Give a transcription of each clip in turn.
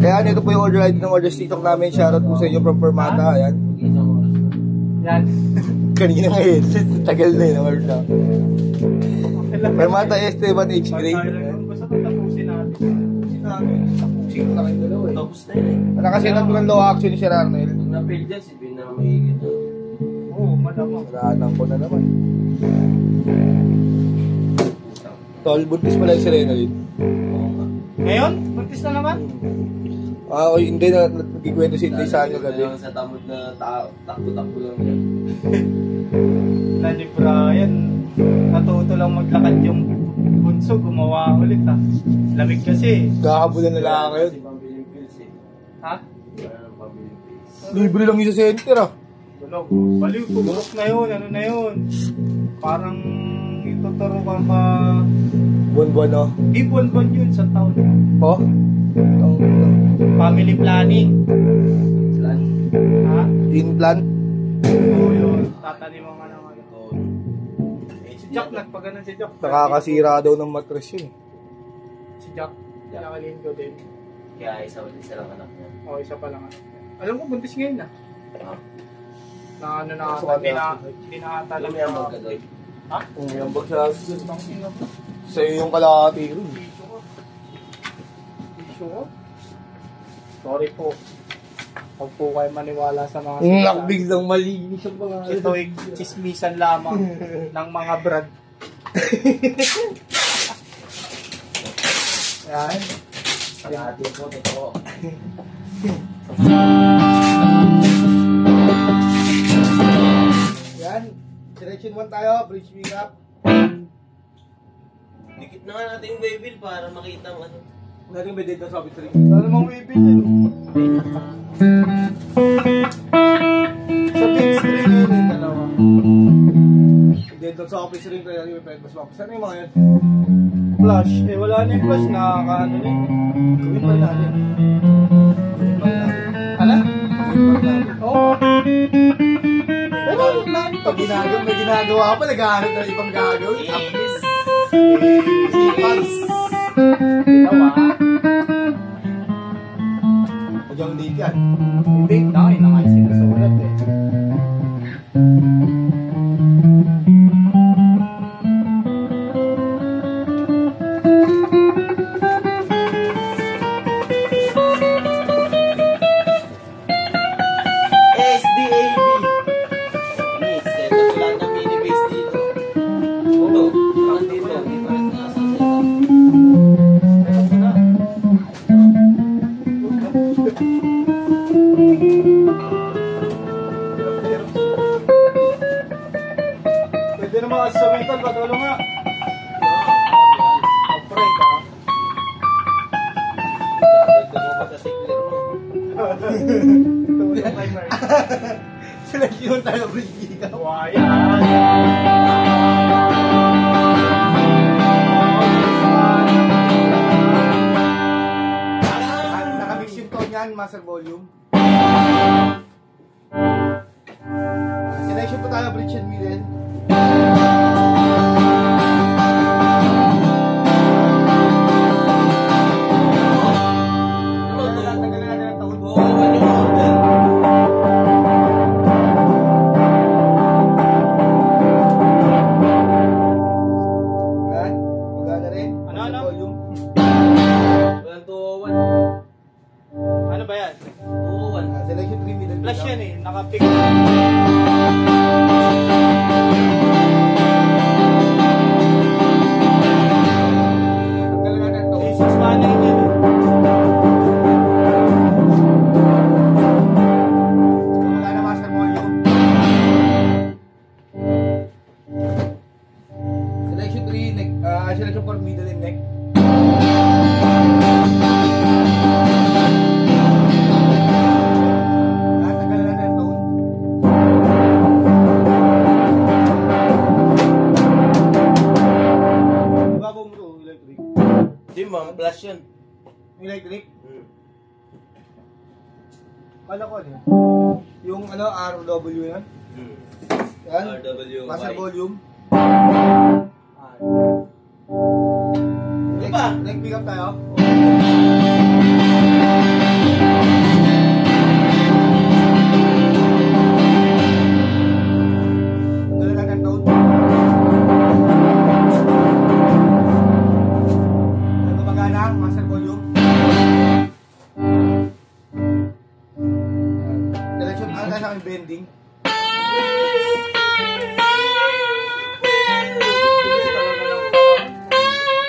Kaya ito po yung order ID ng order TikTok namin. Shoutout po sa inyo from Permata. Ayan. Yan. Kanina ngayon. Tagal na yun. Order na. Permata Esteban H. Grade. Gusto ko tapusin natin. Tapusin ko na kayo dalawa eh. Tapos na yun eh. Nakaset up ko ng low action ni Sir Arnel. Pag na-fail dyan, si Ben na mahigit na. Oo, malamang. Saraanan ko na naman. Tol, buntis pala yung Serena din. Oo nga. Ngayon? Buntis na naman? Ah, hindi na nagkikwento si Inday sa akin gabi. Sa tamod na takbo-takbo lang yan. Nani Brian, natuto lang maglakad yung bunso, gumawa ulit ha. Lamig kasi. Kakabulan na lang ngayon. Si pambiling pills eh. Ha? Wala nang pambiling pills. Libre lang yung sa center ah. Tulog. Baliw, tugok na yun. Ano na yun? Parang ituturo ka pa. Buwan-buwan oh. Di buwan-buwan yun sa taon. Oh? Family planning. Plan. Ha? Implant? Oo yun. Tatanim mo nga naman. Ito. Si Jack, nagpaganan si Jack. Nakakasira daw ng mattress yun eh. Si Jack. Nakalin ko din. Kaya isa lang anak niya. Oo, isa pa lang. Alam ko, buntis ngayon na. Na ano na So, ata, hindi na ata lang. May ambag ka doy. Ha? Yung bag sa sa'yo yung kalahati rin. Sure? Sorry po. Huwag po kayo maniwala sa mga Biglang malinis ang pangalan. ito ay chismisan lamang ng mga brad. Yan. Kalahati po, totoo. Yan. Direction 1 tayo. Bridge wing up. Dikit na nga natin yung waybill para makita ang ano. Nating bedid na sa office ring. Ano mong wibin yun? Sa big string yun yung dalawa. Bedid sa office ring. Kaya yung pwede mas office. Ano yung mga yan? Flash. Eh wala na yung flash. Nakakaano na yun. Gawin pa rin natin. Gawin pa rin natin. Ano? Gawin pa rin natin. Oo. Pero Pag may ginagawa pa, naghahanap na ibang gagawin. Yes. Sipars. dalawa. Huwag yung date yan. Hindi. Nakay na nga yung sinusulat eh. SDAB. Miss, ito wala na mini base dito. Oo, parang dito. Parang nasa setup. Setup na. Pwede naman kasi sa mental. Patulo nga. Pag-prank ha. Dagdag mo pa sa tickler mo. Ito yung timer. Selection tayo, bridge wing up. Wayan. Nakamix yung tone yan, master volume. Selection po tayo, bridge and middle. Tanggalin natin ang taon. Oo, ano yung order? Yan, magana rin. Ano? Master volume. Walang 201. Ano ba yan? 201. Selection 3 middle. Flash yan eh. Nakapick. Tanggalin natin ang taon. Jesus mana yan eh. Wala na master volume. Selection 3, neck. Selection 4, middle and neck. Tanggalin natin ang taon. Bago mo ito, electric. Di ma'am, flash yun. Electric? Hmm. Kala ko ano yun? Yung ano, RW yan? Hmm. Yan? RWY. Master volume. Ano ba? Neck pick up tayo. Pending.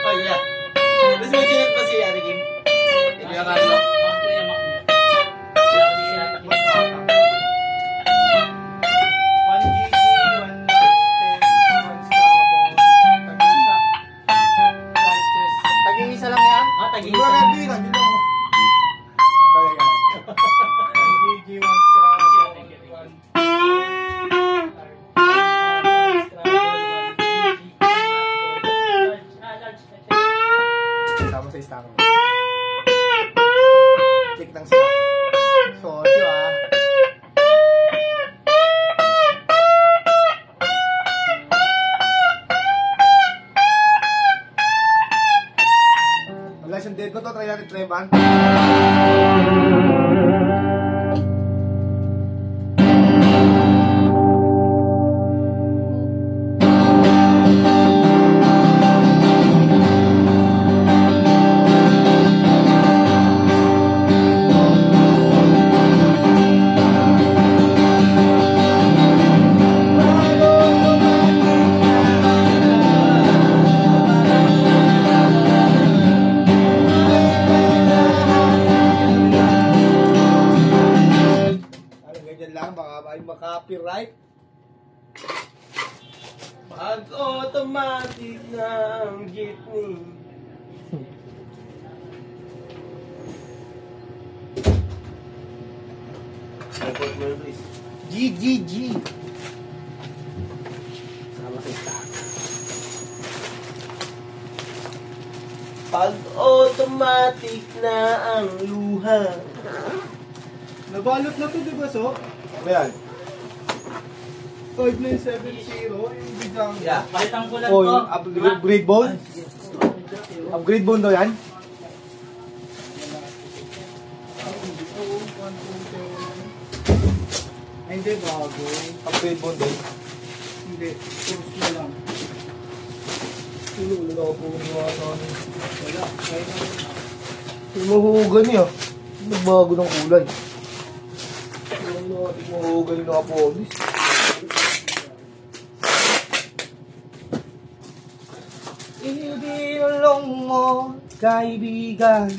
Ay, yeah. Tapos may chinat pa si Ate Kim. Hindi na kaya. Tag-iisa lang yan? Hindi ko ready ka. Hindi lang. Talaga. GG, one scrap. Tama sa istang. Check ng stock. Sosyo ah. Wala siyang dead ko to. Try natin treban. Copyright. Pag automatic na ang jeepney. Report mo please. GGG. Sama sa stock. Pag automatic na ang luha. Nabalot na to, di ba, so? Ano yan? 5970, yung biglang. Yeah. Palitan ko lang Oh, to. yung upgrade bone? Upgrade bone daw yan? Ay, hindi, bago. Upgrade bone daw. Hindi, close na lang. Ulo ako po mga ano. Wala, kaya na. Yung mahuhugan niya. Nagbago ng kulay. Yung mahuhugan yung nakapolis. Ibinulong mo, kaibigan.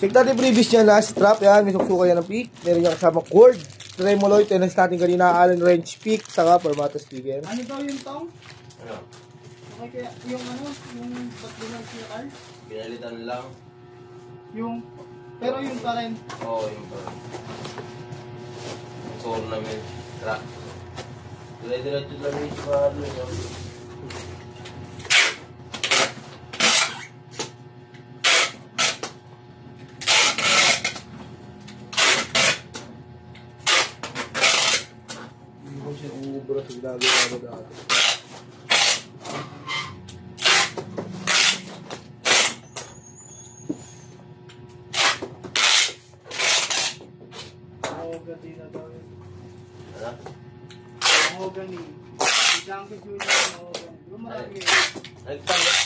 Check natin previous niya last strap. Yan, may suksukan yan ng pick. Meron niya kasama cord. Tremoloy, tennis natin kanina, Allen wrench pick, saka formato speaker. Ano daw yung tong? Ano? Okay, kaya yung ano, yung tatlo ng CR? Pinalitan lang. Yung, pero yung pa rin. Oo, yung pa. Tournament. Track. Dire-diretso lang yung ano yun. Hindi ko siya umubra sa ginagawa ko dati. Mahogany na daw yun. Ano? Mahogany. Si Junkie Junior mahogany. Yung marami yun.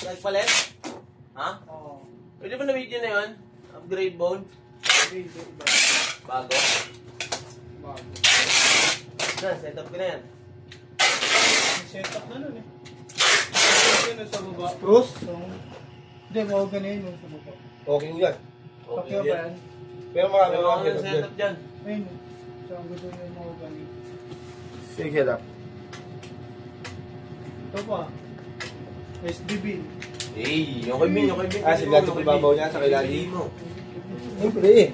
Nagpalit? Ha? Oo. Pwede ba na video na yun? Upgrade bone? Hindi, iba. Bago? Bago. Na, setup ko na yan. May setup na nun eh. Yun yung sa baba. Cross? So, hindi, mahogany yun yung sa baba. Okay mo yan. Okay ba yan? Pero marami May mga mga setup dyan. setup dyan. Ayun. So, ang gusto nyo yung mahogany. Sige, setup. Ito pa. SDB. Yung kay Bin. Ah, sila sa ibabaw niya, sa kilalim. Siyempre eh.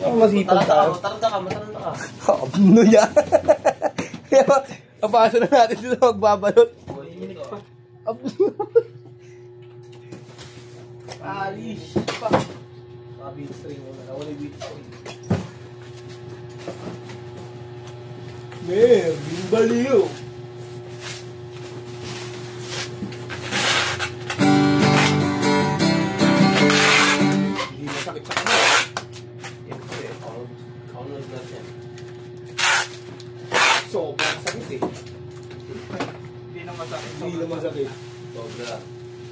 Ang masipag tayo. Mataranta ka. Ano yan? Kaya, papaso na natin sila magbabalot. Alish pa. Beat string mo na. Wala beat string. Bimbaliw. Hindi masakit sa kanila. Siyempre, kaunod natin. Sobrang sakit eh. Hindi na masakit. Hindi naman sakit. Sobra.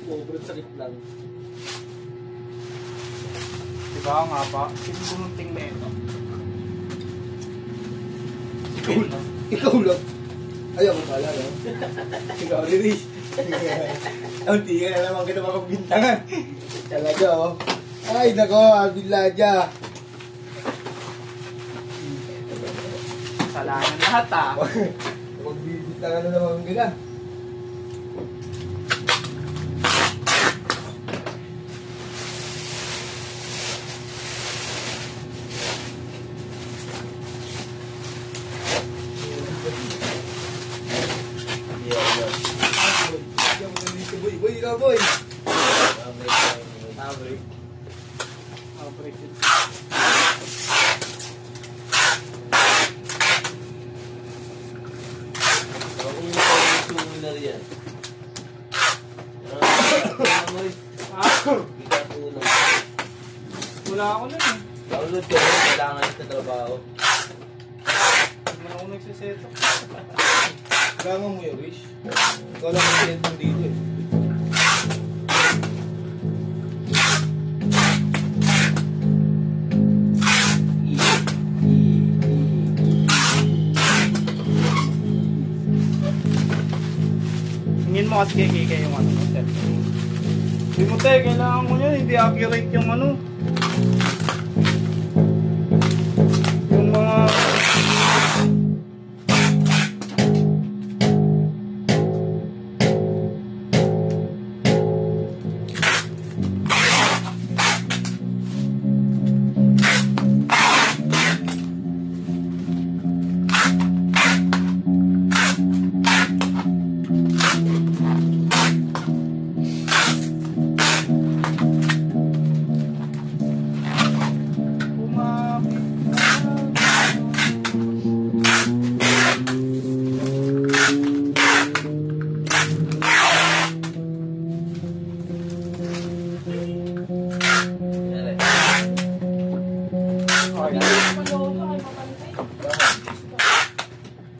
Sobrang sakit lang. Diba nga pa? Sinubununting na ito. Ikaw lang. Ayaw mo pala, no? Ikaw, Riris. Hindi ka na naman kita mapagbintangan. Talaga, oh. Ay, nako, Alvin Ladya. Salanan lahat ah. Magbibintangan na naman kita. Boy, ikaw, boy. Break it. Wala ako nun eh. Download ko rin, kailangan sa trabaho. Hindi man ako nagsiseto. Kailangan mo yung wish. Ikaw lang ang cellphone dito eh. Tingin mo kasi kaya yung ano, cellphone. Hindi mo tayo, kailangan ko yan, hindi accurate yung ano. Yung mga...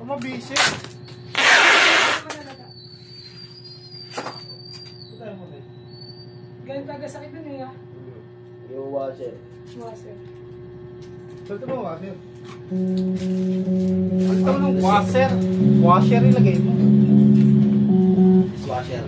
Mabisi. Ganun talaga sakit dun eh. Yung washer. Washer. Salta mo, washer. Ang tawag ng washer. Washer ilagay mo. Washer.